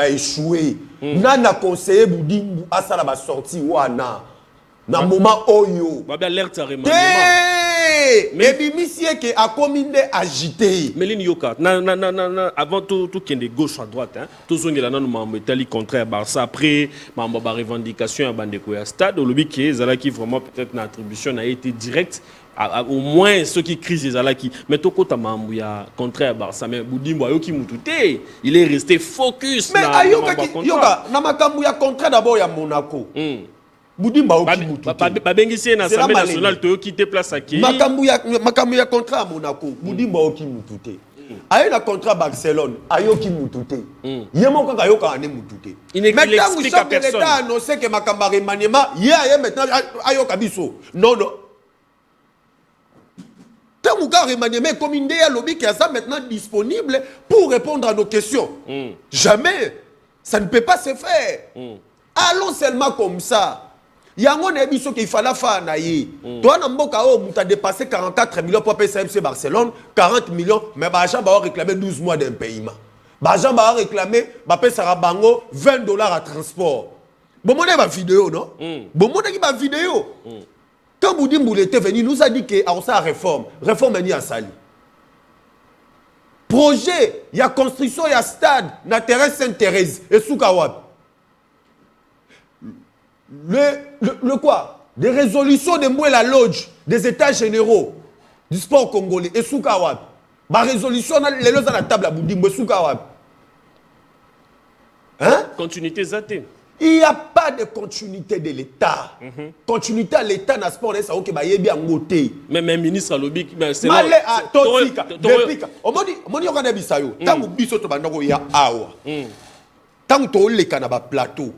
échoué. Nana conseiller Boudimbu à ça la sortie wana. Na moment oyo. Ba alerte à remaniement. Mais bimisie qui a commis agité. Méline Yoka, avant tout qui est de gauche à droite, hein, tout ce qui est là, nous avons été contraire à Barça. Après, nous avons une revendication à Bandekoya Stade. Le but qui est qui vraiment peut-être l'attribution a été directe. Au moins ceux qui crient les Zalaki. Mais tout côté Mamouya contraire à Barça. Mais Boudimbo Ayoki Moutouté, il est resté focus. Mais Ayoka Yoka, Namakamouya contraire d'abord à Monaco. Boudimba Ayoki Moutouté. Babengisi na Assemblée nationale to quitté place à qui. Makamouya contraire à Monaco. Boudimba Ayoki Moutouté. Ayo na contrat Barcelone, Ayoki Moutouté. Yemo quand Ayoka ane Moutouté. Il n'explique à personne. L'État a annoncé que Makamba remaniement, maintenant Ayoka biso. Non. Tant que remaniement comme une lobby qui est maintenant disponible pour répondre à nos questions. Jamais. Ça ne peut pas se faire. Allons seulement comme ça. Il y a un émission qu'il fallait faire. Toi, tu as dépassé 44 millions pour PSMC Barcelone, 40 millions, mais Bajan va réclamer 12 mois d'un paiement. Bajan va réclamer 20 dollars à transport. Bon, on a ma vidéo, non? Bon, on a ma vidéo. Quand Boudimbo était venu, il nous a dit qu'il y a une réforme. Réforme est à Sali. Projet, il y a construction, il y a stade, il y a terrain Sainte-Thérèse et Soukawab. Le quoi? Des résolutions de Mouela Lodge, des états généraux du sport congolais et Soukawab. Ma résolution, les lois à la table à Boudimbo et Soukawab. Hein? Continuité zatée. Il n'y a pas de continuité de l'État. Continuité à l'État dans le sport, c'est ça qui va bien monter. Même ministre à l'objet, c'est là. Malé à Totika. On m'a dit, on a dit, tant que biso to bandako ya awa. Tant que le canaba plateau.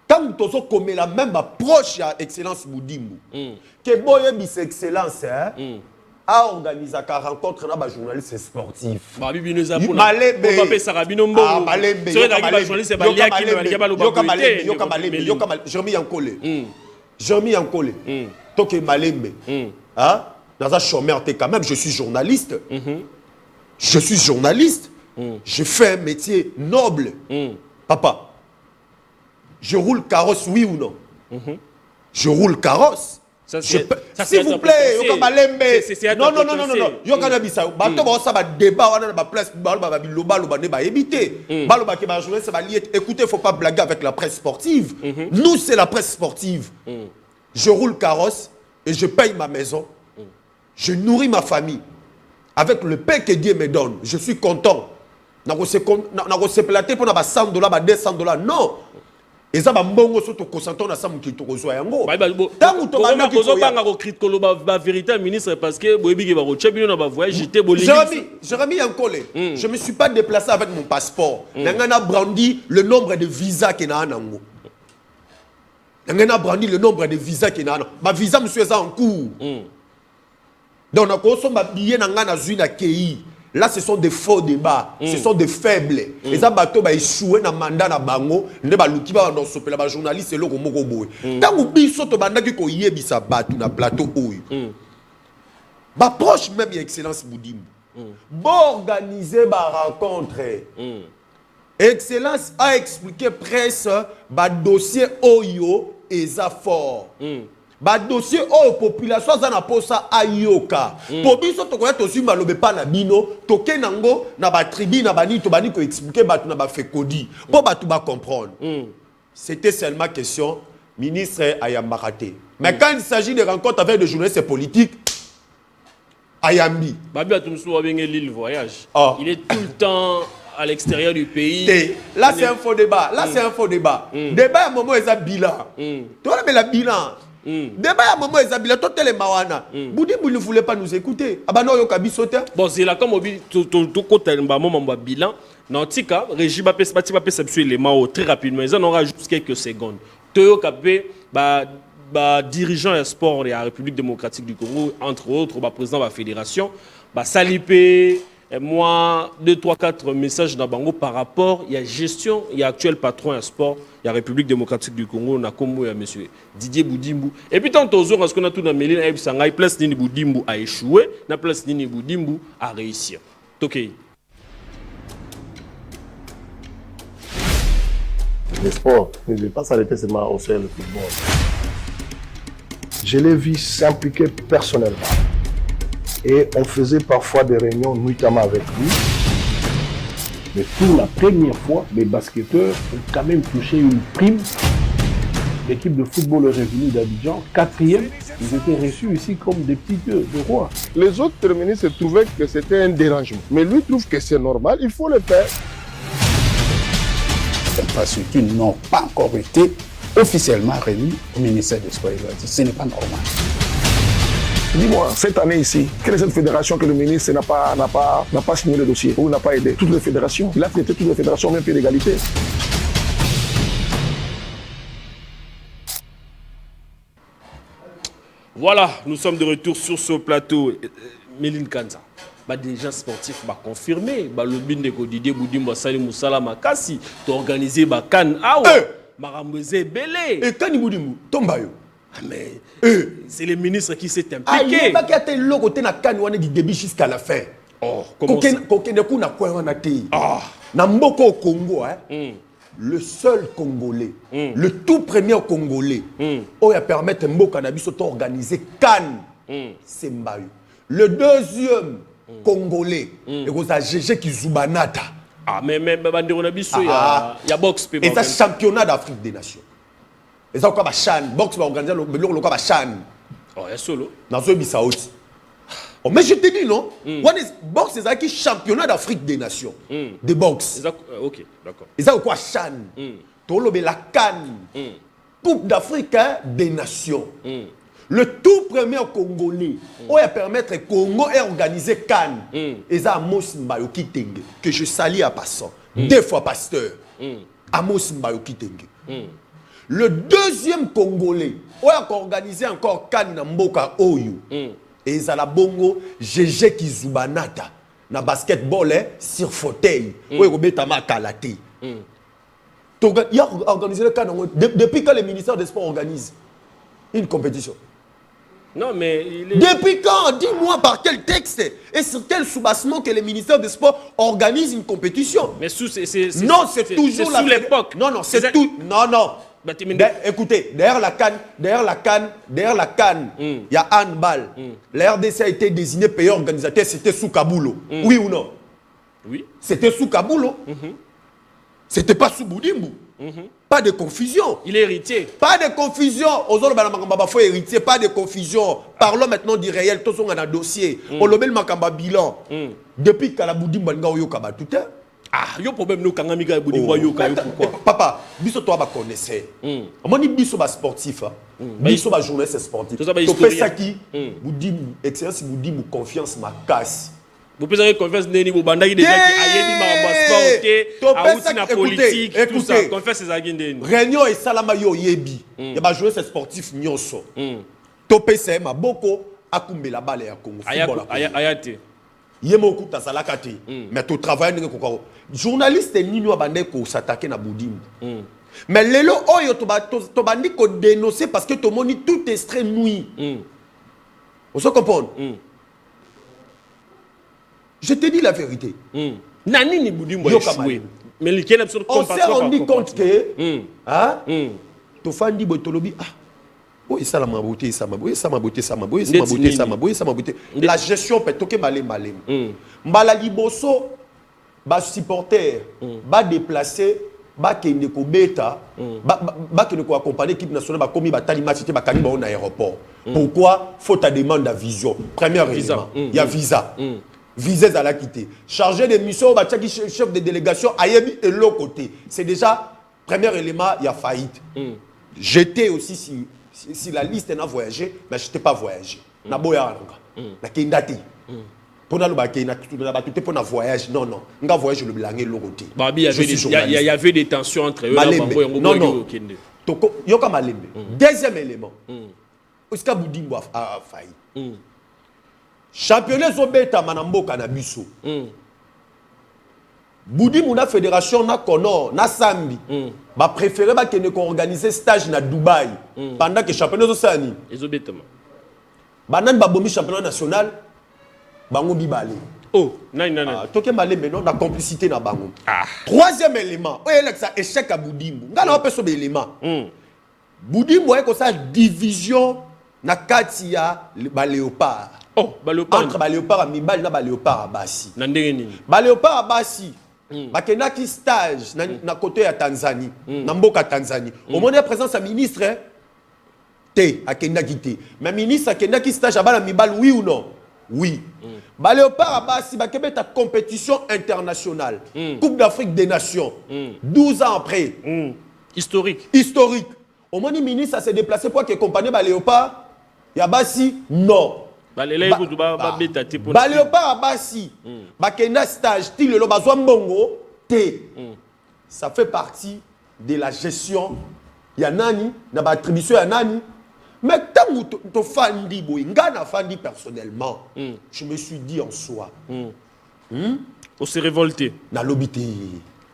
Tant que tu comme la même approche à excellence Boudimbo. Que boye bis excellence a organisé une rencontre avec les journalistes sportifs. Jeremy Yankole. Donc Malembe. Dans un chômeur, quand même, je suis journaliste. Je fais un métier noble. Papa, je roule carrosse, oui ou non? Je roule carrosse. S'il vous plaît, non. Écoutez, il ne faut pas blaguer avec la presse sportive. Nous, c'est la presse sportive. Je roule carrosse et je paye ma maison. Je nourris ma famille avec le pain que Dieu me donne. Je suis content. Je ne sais pas si pour 100 dollars, 200 dollars. Non. Et ça va mbongo soto consentant na samu ki tokozwa yango. Tangu to bana ko banga ko critique ko ba vérité ministre parce que boyebi ke ba ko tchebino na ba voyage j'étais bolingi. Jérémy Yankole. Je me suis pas déplacé avec mon passeport. Nangana brandi le nombre de visas que na nango. Nangana brandi le nombre de visas que na. Ma visa monsieur ça en cours. Donc na ko so ba billet nangana zuina kei. Là, ce sont des faux débats, ce sont des faibles. Et ça, bateau va échouer dans le mandat na bango, ne ba luki ba dans sopela ba journaliste lo ko moko boy. Tant ou biso to bandaki ko yebisa batu na plateau oyo. Ba proche même excellence Boudimbo. Bon organiser ba rencontre. Excellence a expliqué presse ba dossier oyo et ça fort. Ba dossier o population za na posa ayoka po biso to koya to sima lobe pa na bino to kenango na ba tribu na bani to bani ko expliquer batu na ba fekodi po batu ba comprendre. C'était seulement question ministre Ayambarate. Mais quand il s'agit de rencontres avec des journalistes politiques, Ayambi Babi Atumsou a bien l'île voyage. Il est tout le temps à l'extérieur du pays. Là c'est un faux débat. Débat à moment est bilan. Toi mais la bilan. Débat à moment Isabella tout les mawana. Boudimbo ne voulait pas nous écouter. Abano yo kabisote. Bon c'est là comme tout côté moment bilan. Nantika régime va s'absuer les mains très rapidement. Ils en aura juste quelques secondes. Toyo Kapé dirigeant et sport de la République démocratique du Congo entre autres président de la fédération Salipé. Et moi, 2, 3, 4 messages dans Bango par rapport, il y a gestion, il y a actuel patron à sport, il y a République démocratique du Congo, on a Kombo, il y a monsieur Didier Boudimbo. Et puis tant aux parce qu'on a tout dans Méline, Sangai, place Nini Boudimbo a échoué, la place Nini Boudimbo a réussi. Ok. Le sport ne devait pas s'arrêter seulement au sein du football. Je l'ai vu s'impliquer personnellement. Et on faisait parfois des réunions nuitamment avec lui. Mais pour la première fois, les basketteurs ont quand même touché une prime. L'équipe de football est revenue d'Abidjan, 4e. Ils étaient reçus ici comme des petits dieux, des rois. Les autres ministres trouvaient que c'était un dérangement. Mais lui trouve que c'est normal, il faut le faire. Parce qu'ils n'ont pas encore été officiellement remis au ministère des Sports. Ce n'est pas normal. Dis-moi, cette année ici, quelle est cette fédération que le ministre n'a pas signé le dossier ou n'a pas aidé? Toutes les fédérations. Il a traité toutes les fédérations au même pied d'égalité. Voilà, nous sommes de retour sur ce plateau. Méline Kanza, des gens sportifs confirmé. Le bin de Didier Boudimbo Salim Moussala Makassi, tu as organisé Kan Awa, Marambouze Belé. Et Kani Boudimbo, Tombayo. Mais c'est le ministre qui s'est impliqué. Il n'y a pas qu'à être là côté na Kani du début jusqu'à la fin. Oh, comment ça? Namboko au Congo, le seul Congolais, le tout premier Congolais, où il a permis à Mboka Nabiso d'organiser Cannes, c'est Mbayu. Le deuxième Congolais, il y a Gégé Kizubanata. Ah, mais il y a boxe. Et ça, championnat d'Afrique des Nations. Et ça, il Chan, boxe va organiser le Chan. Oh, il y a solo. Dans ce bisa aussi. Oh, mais je te dis non, boxe c'est qui championnat d'Afrique des Nations de boxe. Ok, d'accord. Et ça quoi Chan, tolo la Cannes, Coupe d'Afrique des Nations. Le tout premier Congolais, où il permettre Congo et organiser Cannes. Et ça Amos Mbayoki Tenge que je salue à passant, deux fois pasteur. Amos Mbayoki Tenge. Le deuxième Congolais, où il a organisé encore Cannes na Mboka Oyo. Et ils ont la bongo Gégé Kizubanata na basketball sur fauteuil où il y a kalaté. Il y a organisé le cas depuis quand le ministère des Sports organise une compétition. Non mais depuis quand? Dis-moi par quel texte et sur quel soubassement que le ministère des Sports organise une compétition. Mais non, c'est toujours sous l'époque. Non, c'est tout. Non. Écoutez, derrière la canne, il y a handball. La RDC a été désigné pays organisateur, c'était sous Kaboulo. Oui ou non? Oui. C'était sous Kaboulo. C'était pas sous Boudimbo. Pas de confusion. Il est héritier. Pas de confusion. Faut héritier, pas de confusion. Parlons maintenant du réel. Tous on a un dossier. On le met le makamba bilan. Depuis que la Boudimbo nga oyo kaba tout est. Ah, yo problème nous kanga miga Boudimbo yo kayo pourquoi? Papa, biso toi ba connaissait. Amoni biso ba sportif. Biso ba journaliste sportif. To pe ça qui Boudimbo excellence Boudimbo confiance ma casse. Vous pouvez confiance neni bo bandaki déjà qui ayebi ma sport OK, a outi na politique tout ça, confiance c'est agindeni. Réunion et salama yo yebi. Ya ba jouer sportif nyonso. To pe ça ma boko akumbela balle ya Congo football. Ayate. Yemoku tazalaka te. Mais to travail ndenge kokako. Journaliste nini wa bande ko s'attaquer na Boudimbo. Mais lelo oyo to bandi ko dénoncer parce que to moni tout extrait nuit. On se comprend. Je te dis la vérité. Nani ni Boudimbo échoué. Mais lequel absolument on s'est rendu compte que to fandi botolobi oui, ça ma beauté, ça ma beauté, ça ma beauté, ça ma beauté, ça ma beauté, ça ma beauté, ça ma beauté. La gestion peut toquer malé. Mbala liboso ba supporter ba déplacer ba kende ko beta ba kende ko accompagner l'équipe nationale ba komi ba tali match te ba kani ba on aéroport. Pourquoi? Faut ta demande à vision. Premier élément, il y a visa. Visa à la quitter. Chargé de mission ba tchaki chef de délégation ayebi et l'autre côté. C'est déjà premier élément, il y a faillite. J'étais aussi si la liste n'a voyagé, mais je n'étais pas voyagé. Na boya na kindati. Pour na pour na voyage, non. Nga voyage le blangé l'autre. Il y avait des tensions entre eux. Non. Yoka Malembe. Deuxième élément. Oska Boudimbo a failli. Championnat Zobeta Manamboka na biso. Boudimbo na fédération na Konor na Sambi. Ba préféré ba kene ko organiser stage na Dubaï pendant que championnat Zosani. Ezobeta. Banan ba bomi championnat national bango bibale. Oh, non. Toke Malembe non na complicité na bango. Troisième élément, ça échec à Boudimbo. Ngana on peut sauver élément. Boudimbo est comme ça division na katia ba léopard. Oh, ba léopard. Entre ba léopard mibal na ba léopard basi. Na ndenge nini? Ba léopard basi. Bakendaki stage na côté ya Tanzanie, na mboka Tanzanie. Au moment de présence à ministre té akendaki té. Mais ministre akendaki stage à bala mibal oui ou non? Oui. Ba léopard basi bakebeta compétition internationale. Coupe d'Afrique des Nations. 12 ans après. Historique. Au moment où le ministre s'est déplacé pour accompagner ba léopard, ya basi non. Ba léopard basi. Ba kenda stage ti le bazwa mbongo té. Ça fait partie de la gestion ya nani na ba attribution ya nani. Mais tant que tu fandi boy, ngana fandi personnellement. Je me suis dit en soi. On s'est révolté. Na lobité.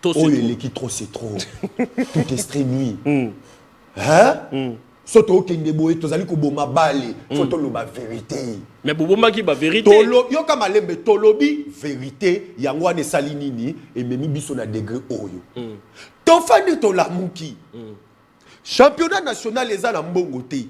Oh, qui trop c'est trop. Tout est strenuit. Hein? Soto kende boy, tozali ko boma balé, photo lo ba vérité. Mais boboma ki ba vérité. Tolo yo ka malembe tolobi vérité, yango ane sali nini et memi biso na degré oyo. To fandi to lamuki. Championnat national eza na mbongo te.